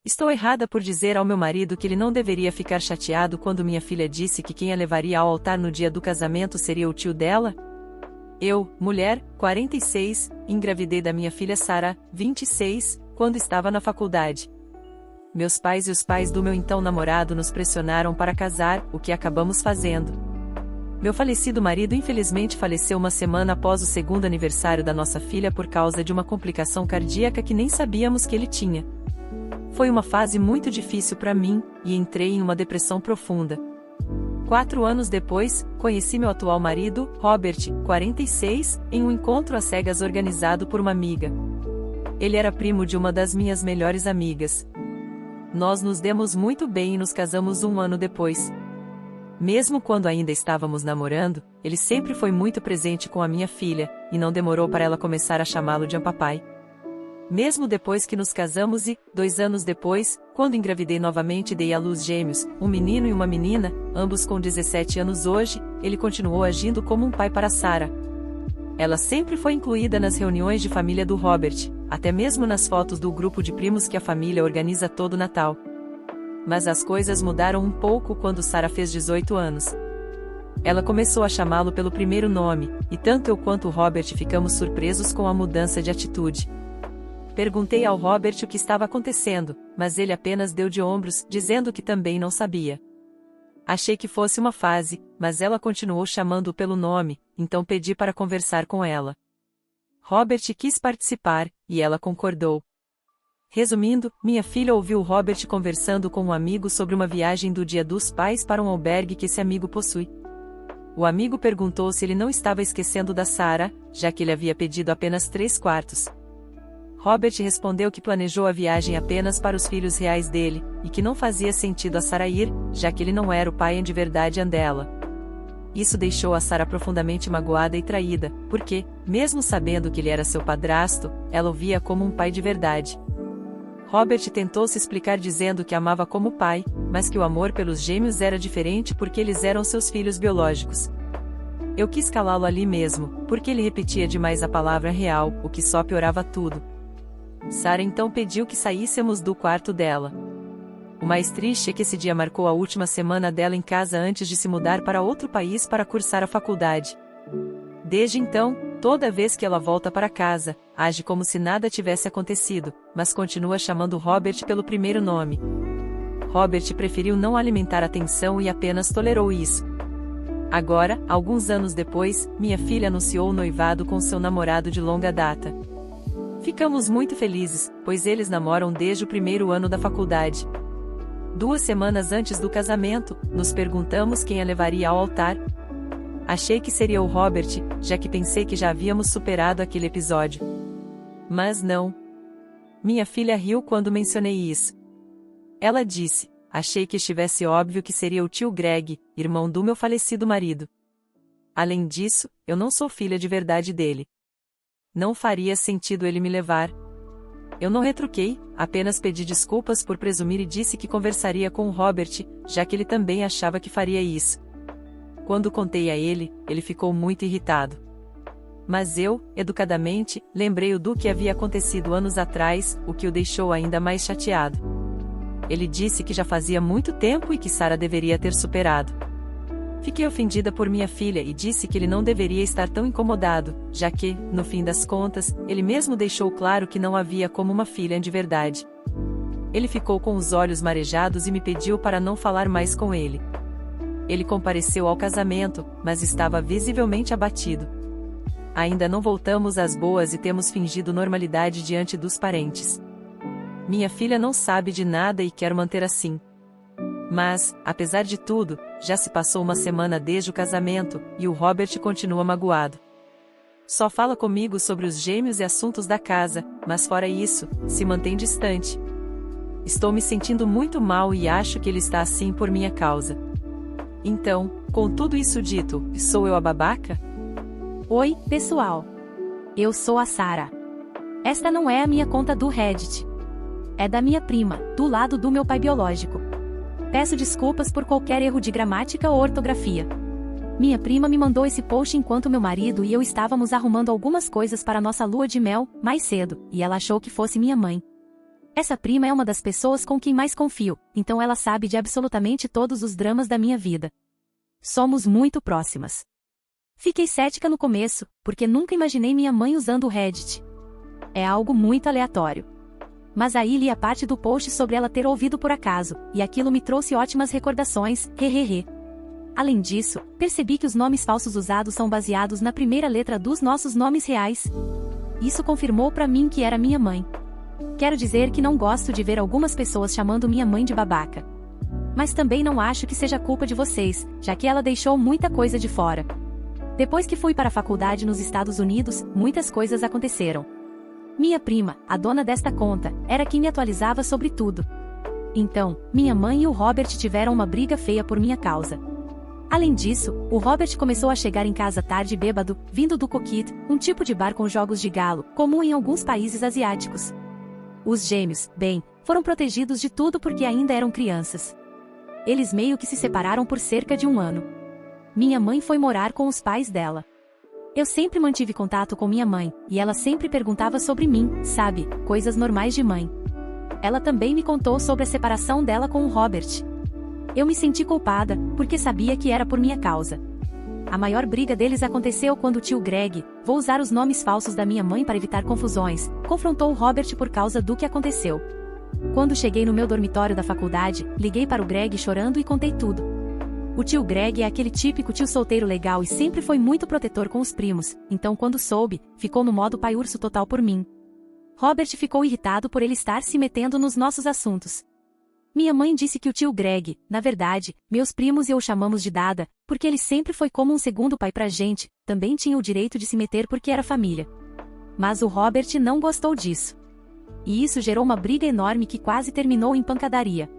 Estou errada por dizer ao meu marido que ele não deveria ficar chateado quando minha filha disse que quem a levaria ao altar no dia do casamento seria o tio dela? Eu, mulher, 46, engravidei da minha filha Sara, 26, quando estava na faculdade. Meus pais e os pais do meu então namorado nos pressionaram para casar, o que acabamos fazendo. Meu falecido marido infelizmente faleceu uma semana após o segundo aniversário da nossa filha por causa de uma complicação cardíaca que nem sabíamos que ele tinha. Foi uma fase muito difícil para mim, e entrei em uma depressão profunda. 4 anos depois, conheci meu atual marido, Robert, 46, em um encontro às cegas organizado por uma amiga. Ele era primo de uma das minhas melhores amigas. Nós nos demos muito bem e nos casamos 1 ano depois. Mesmo quando ainda estávamos namorando, ele sempre foi muito presente com a minha filha, e não demorou para ela começar a chamá-lo de papai. Mesmo depois que nos casamos e, 2 anos depois, quando engravidei novamente e dei à luz gêmeos, um menino e uma menina, ambos com 17 anos hoje, ele continuou agindo como um pai para Sara. Ela sempre foi incluída nas reuniões de família do Robert, até mesmo nas fotos do grupo de primos que a família organiza todo Natal. Mas as coisas mudaram um pouco quando Sara fez 18 anos. Ela começou a chamá-lo pelo primeiro nome, e tanto eu quanto o Robert ficamos surpresos com a mudança de atitude. Perguntei ao Robert o que estava acontecendo, mas ele apenas deu de ombros, dizendo que também não sabia. Achei que fosse uma fase, mas ela continuou chamando-o pelo nome, então pedi para conversar com ela. Robert quis participar, e ela concordou. Resumindo, minha filha ouviu Robert conversando com um amigo sobre uma viagem do Dia dos Pais para um albergue que esse amigo possui. O amigo perguntou se ele não estava esquecendo da Sara, já que ele havia pedido apenas 3/4. Robert respondeu que planejou a viagem apenas para os filhos reais dele, e que não fazia sentido a Sara ir, já que ele não era o pai de verdade dela. Isso deixou a Sara profundamente magoada e traída, porque, mesmo sabendo que ele era seu padrasto, ela o via como um pai de verdade. Robert tentou se explicar dizendo que amava como pai, mas que o amor pelos gêmeos era diferente porque eles eram seus filhos biológicos. Eu quis calá-lo ali mesmo, porque ele repetia demais a palavra real, o que só piorava tudo. Sara então pediu que saíssemos do quarto dela. O mais triste é que esse dia marcou a última semana dela em casa antes de se mudar para outro país para cursar a faculdade. Desde então, toda vez que ela volta para casa, age como se nada tivesse acontecido, mas continua chamando Robert pelo primeiro nome. Robert preferiu não alimentar a tensão e apenas tolerou isso. Agora, alguns anos depois, minha filha anunciou o noivado com seu namorado de longa data. Ficamos muito felizes, pois eles namoram desde o primeiro ano da faculdade. 2 semanas antes do casamento, nos perguntamos quem a levaria ao altar. Achei que seria o Robert, já que pensei que já havíamos superado aquele episódio. Mas não. Minha filha riu quando mencionei isso. Ela disse: achei que estivesse óbvio que seria o tio Greg, irmão do meu falecido marido. Além disso, eu não sou filha de verdade dele. Não faria sentido ele me levar. Eu não retruquei, apenas pedi desculpas por presumir e disse que conversaria com o Robert, já que ele também achava que faria isso. Quando contei a ele, ele ficou muito irritado. Mas eu, educadamente, lembrei-o do que havia acontecido anos atrás, o que o deixou ainda mais chateado. Ele disse que já fazia muito tempo e que Sara deveria ter superado. Fiquei ofendida por minha filha e disse que ele não deveria estar tão incomodado, já que, no fim das contas, ele mesmo deixou claro que não havia como uma filha de verdade. Ele ficou com os olhos marejados e me pediu para não falar mais com ele. Ele compareceu ao casamento, mas estava visivelmente abatido. Ainda não voltamos às boas e temos fingido normalidade diante dos parentes. Minha filha não sabe de nada e quer manter assim. Mas, apesar de tudo, já se passou uma semana desde o casamento, e o Robert continua magoado. Só fala comigo sobre os gêmeos e assuntos da casa, mas fora isso, se mantém distante. Estou me sentindo muito mal e acho que ele está assim por minha causa. Então, com tudo isso dito, sou eu a babaca? Oi, pessoal. Eu sou a Sara. Esta não é a minha conta do Reddit. É da minha prima, do lado do meu pai biológico. Peço desculpas por qualquer erro de gramática ou ortografia. Minha prima me mandou esse post enquanto meu marido e eu estávamos arrumando algumas coisas para nossa lua de mel, mais cedo, e ela achou que fosse minha mãe. Essa prima é uma das pessoas com quem mais confio, então ela sabe de absolutamente todos os dramas da minha vida. Somos muito próximas. Fiquei cética no começo, porque nunca imaginei minha mãe usando o Reddit. É algo muito aleatório. Mas aí li a parte do post sobre ela ter ouvido por acaso, e aquilo me trouxe ótimas recordações, hehehe. Além disso, percebi que os nomes falsos usados são baseados na primeira letra dos nossos nomes reais. Isso confirmou pra mim que era minha mãe. Quero dizer que não gosto de ver algumas pessoas chamando minha mãe de babaca. Mas também não acho que seja culpa de vocês, já que ela deixou muita coisa de fora. Depois que fui para a faculdade nos Estados Unidos, muitas coisas aconteceram. Minha prima, a dona desta conta, era quem me atualizava sobre tudo. Então, minha mãe e o Robert tiveram uma briga feia por minha causa. Além disso, o Robert começou a chegar em casa tarde bêbado, vindo do Coquette, um tipo de bar com jogos de galo, comum em alguns países asiáticos. Os gêmeos, bem, foram protegidos de tudo porque ainda eram crianças. Eles meio que se separaram por cerca de um ano. Minha mãe foi morar com os pais dela. Eu sempre mantive contato com minha mãe, e ela sempre perguntava sobre mim, sabe, coisas normais de mãe. Ela também me contou sobre a separação dela com o Robert. Eu me senti culpada, porque sabia que era por minha causa. A maior briga deles aconteceu quando o tio Greg, vou usar os nomes falsos da minha mãe para evitar confusões, confrontou o Robert por causa do que aconteceu. Quando cheguei no meu dormitório da faculdade, liguei para o Greg chorando e contei tudo. O tio Greg é aquele típico tio solteiro legal e sempre foi muito protetor com os primos, então quando soube, ficou no modo pai urso total por mim. Robert ficou irritado por ele estar se metendo nos nossos assuntos. Minha mãe disse que o tio Greg, na verdade, meus primos e eu chamamos de Dada, porque ele sempre foi como um segundo pai pra gente, também tinha o direito de se meter porque era família. Mas o Robert não gostou disso. E isso gerou uma briga enorme que quase terminou em pancadaria.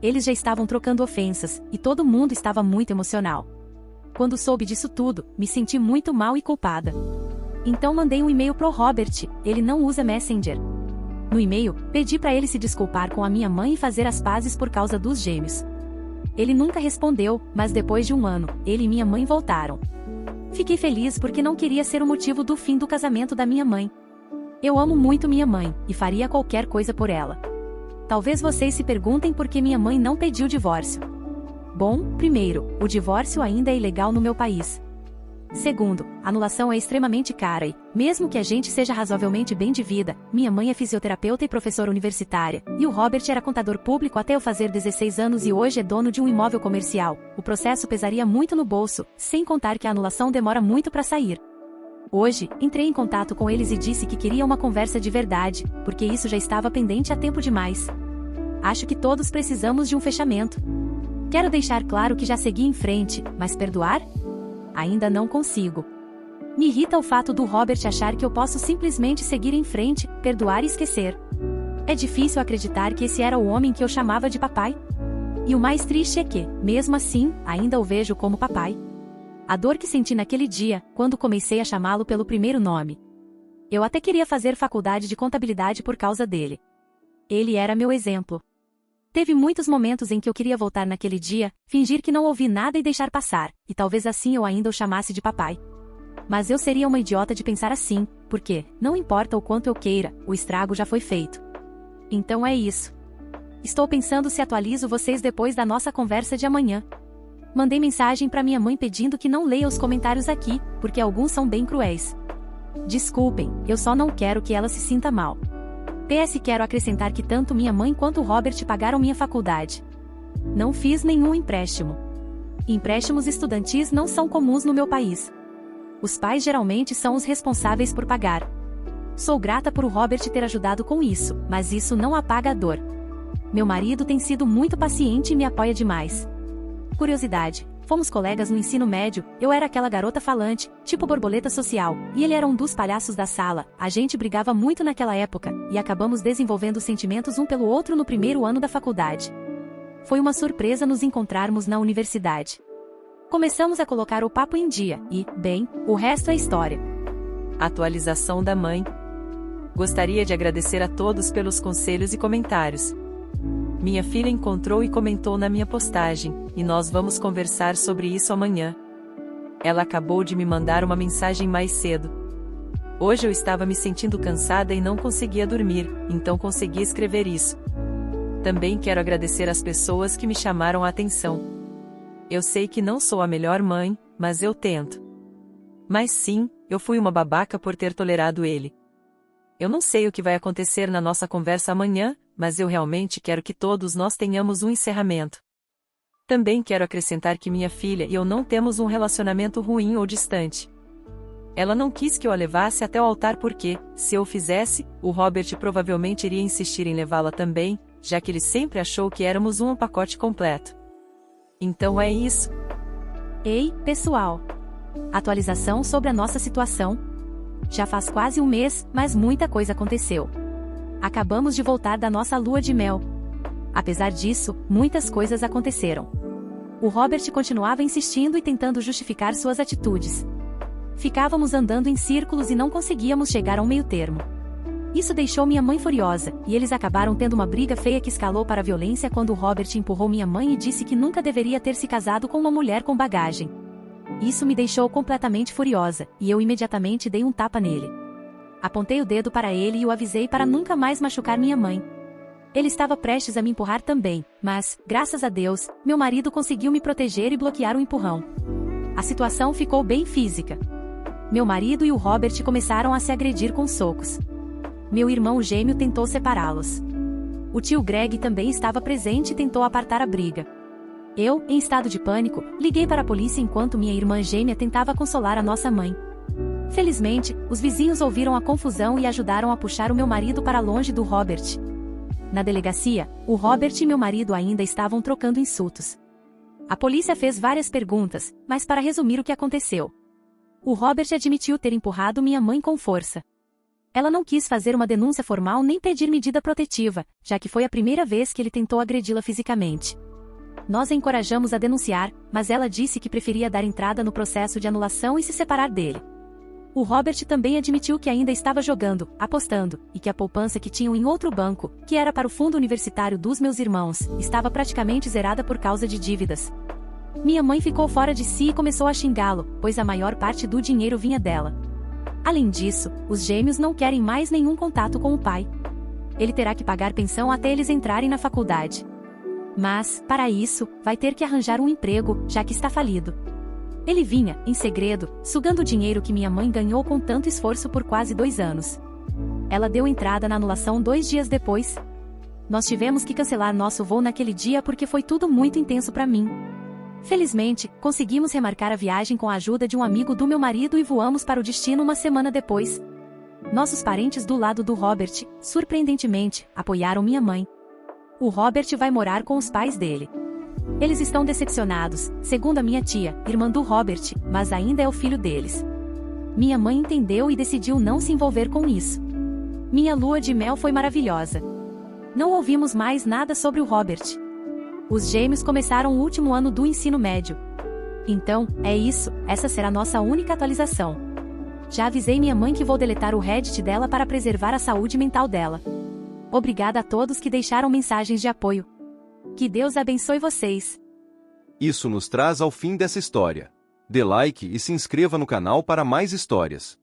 Eles já estavam trocando ofensas, e todo mundo estava muito emocional. Quando soube disso tudo, me senti muito mal e culpada. Então mandei um e-mail pro Robert, ele não usa Messenger. No e-mail, pedi para ele se desculpar com a minha mãe e fazer as pazes por causa dos gêmeos. Ele nunca respondeu, mas depois de um ano, ele e minha mãe voltaram. Fiquei feliz porque não queria ser o motivo do fim do casamento da minha mãe. Eu amo muito minha mãe, e faria qualquer coisa por ela. Talvez vocês se perguntem por que minha mãe não pediu divórcio. Bom, primeiro, o divórcio ainda é ilegal no meu país. Segundo, a anulação é extremamente cara e, mesmo que a gente seja razoavelmente bem de vida, minha mãe é fisioterapeuta e professora universitária, e o Robert era contador público até eu fazer 16 anos e hoje é dono de um imóvel comercial. O processo pesaria muito no bolso, sem contar que a anulação demora muito para sair. Hoje, entrei em contato com eles e disse que queria uma conversa de verdade, porque isso já estava pendente há tempo demais. Acho que todos precisamos de um fechamento. Quero deixar claro que já segui em frente, mas perdoar? Ainda não consigo. Me irrita o fato do Robert achar que eu posso simplesmente seguir em frente, perdoar e esquecer. É difícil acreditar que esse era o homem que eu chamava de papai. E o mais triste é que, mesmo assim, ainda o vejo como papai. A dor que senti naquele dia, quando comecei a chamá-lo pelo primeiro nome. Eu até queria fazer faculdade de contabilidade por causa dele. Ele era meu exemplo. Teve muitos momentos em que eu queria voltar naquele dia, fingir que não ouvi nada e deixar passar, e talvez assim eu ainda o chamasse de papai. Mas eu seria uma idiota de pensar assim, porque, não importa o quanto eu queira, o estrago já foi feito. Então é isso. Estou pensando se atualizo vocês depois da nossa conversa de amanhã. Mandei mensagem para minha mãe pedindo que não leia os comentários aqui, porque alguns são bem cruéis. Desculpem, eu só não quero que ela se sinta mal. PS, quero acrescentar que tanto minha mãe quanto o Robert pagaram minha faculdade. Não fiz nenhum empréstimo. Empréstimos estudantis não são comuns no meu país. Os pais geralmente são os responsáveis por pagar. Sou grata por o Robert ter ajudado com isso, mas isso não apaga a dor. Meu marido tem sido muito paciente e me apoia demais. Curiosidade, fomos colegas no ensino médio, eu era aquela garota falante, tipo borboleta social, e ele era um dos palhaços da sala. A gente brigava muito naquela época, e acabamos desenvolvendo sentimentos um pelo outro no primeiro ano da faculdade. Foi uma surpresa nos encontrarmos na universidade. Começamos a colocar o papo em dia, e, bem, o resto é história. Atualização da mãe. Gostaria de agradecer a todos pelos conselhos e comentários. Minha filha encontrou e comentou na minha postagem, e nós vamos conversar sobre isso amanhã. Ela acabou de me mandar uma mensagem mais cedo. Hoje eu estava me sentindo cansada e não conseguia dormir, então consegui escrever isso. Também quero agradecer às pessoas que me chamaram a atenção. Eu sei que não sou a melhor mãe, mas eu tento. Mas sim, eu fui uma babaca por ter tolerado ele. Eu não sei o que vai acontecer na nossa conversa amanhã, mas eu realmente quero que todos nós tenhamos um encerramento. Também quero acrescentar que minha filha e eu não temos um relacionamento ruim ou distante. Ela não quis que eu a levasse até o altar porque, se eu o fizesse, o Robert provavelmente iria insistir em levá-la também, já que ele sempre achou que éramos um pacote completo. Então é isso. Ei, pessoal! Atualização sobre a nossa situação. Já faz quase um mês, mas muita coisa aconteceu. Acabamos de voltar da nossa lua de mel. Apesar disso, muitas coisas aconteceram. O Robert continuava insistindo e tentando justificar suas atitudes. Ficávamos andando em círculos e não conseguíamos chegar a um meio-termo. Isso deixou minha mãe furiosa, e eles acabaram tendo uma briga feia que escalou para a violência quando o Robert empurrou minha mãe e disse que nunca deveria ter se casado com uma mulher com bagagem. Isso me deixou completamente furiosa, e eu imediatamente dei um tapa nele. Apontei o dedo para ele e o avisei para nunca mais machucar minha mãe. Ele estava prestes a me empurrar também, mas, graças a Deus, meu marido conseguiu me proteger e bloquear o empurrão. A situação ficou bem física. Meu marido e o Robert começaram a se agredir com socos. Meu irmão gêmeo tentou separá-los. O tio Greg também estava presente e tentou apartar a briga. Eu, em estado de pânico, liguei para a polícia enquanto minha irmã gêmea tentava consolar a nossa mãe. Felizmente, os vizinhos ouviram a confusão e ajudaram a puxar o meu marido para longe do Robert. Na delegacia, o Robert e meu marido ainda estavam trocando insultos. A polícia fez várias perguntas, mas para resumir o que aconteceu. O Robert admitiu ter empurrado minha mãe com força. Ela não quis fazer uma denúncia formal nem pedir medida protetiva, já que foi a primeira vez que ele tentou agredi-la fisicamente. Nós a encorajamos a denunciar, mas ela disse que preferia dar entrada no processo de anulação e se separar dele. O Robert também admitiu que ainda estava jogando, apostando, e que a poupança que tinham em outro banco, que era para o fundo universitário dos meus irmãos, estava praticamente zerada por causa de dívidas. Minha mãe ficou fora de si e começou a xingá-lo, pois a maior parte do dinheiro vinha dela. Além disso, os gêmeos não querem mais nenhum contato com o pai. Ele terá que pagar pensão até eles entrarem na faculdade. Mas, para isso, vai ter que arranjar um emprego, já que está falido. Ele vinha, em segredo, sugando o dinheiro que minha mãe ganhou com tanto esforço por quase 2 anos. Ela deu entrada na anulação 2 dias depois. Nós tivemos que cancelar nosso voo naquele dia porque foi tudo muito intenso para mim. Felizmente, conseguimos remarcar a viagem com a ajuda de um amigo do meu marido e voamos para o destino uma semana depois. Nossos parentes do lado do Robert, surpreendentemente, apoiaram minha mãe. O Robert vai morar com os pais dele. Eles estão decepcionados, segundo a minha tia, irmã do Robert, mas ainda é o filho deles. Minha mãe entendeu e decidiu não se envolver com isso. Minha lua de mel foi maravilhosa. Não ouvimos mais nada sobre o Robert. Os gêmeos começaram o último ano do ensino médio. Então, é isso, essa será nossa única atualização. Já avisei minha mãe que vou deletar o Reddit dela para preservar a saúde mental dela. Obrigada a todos que deixaram mensagens de apoio. Que Deus abençoe vocês. Isso nos traz ao fim dessa história. Dê like e se inscreva no canal para mais histórias.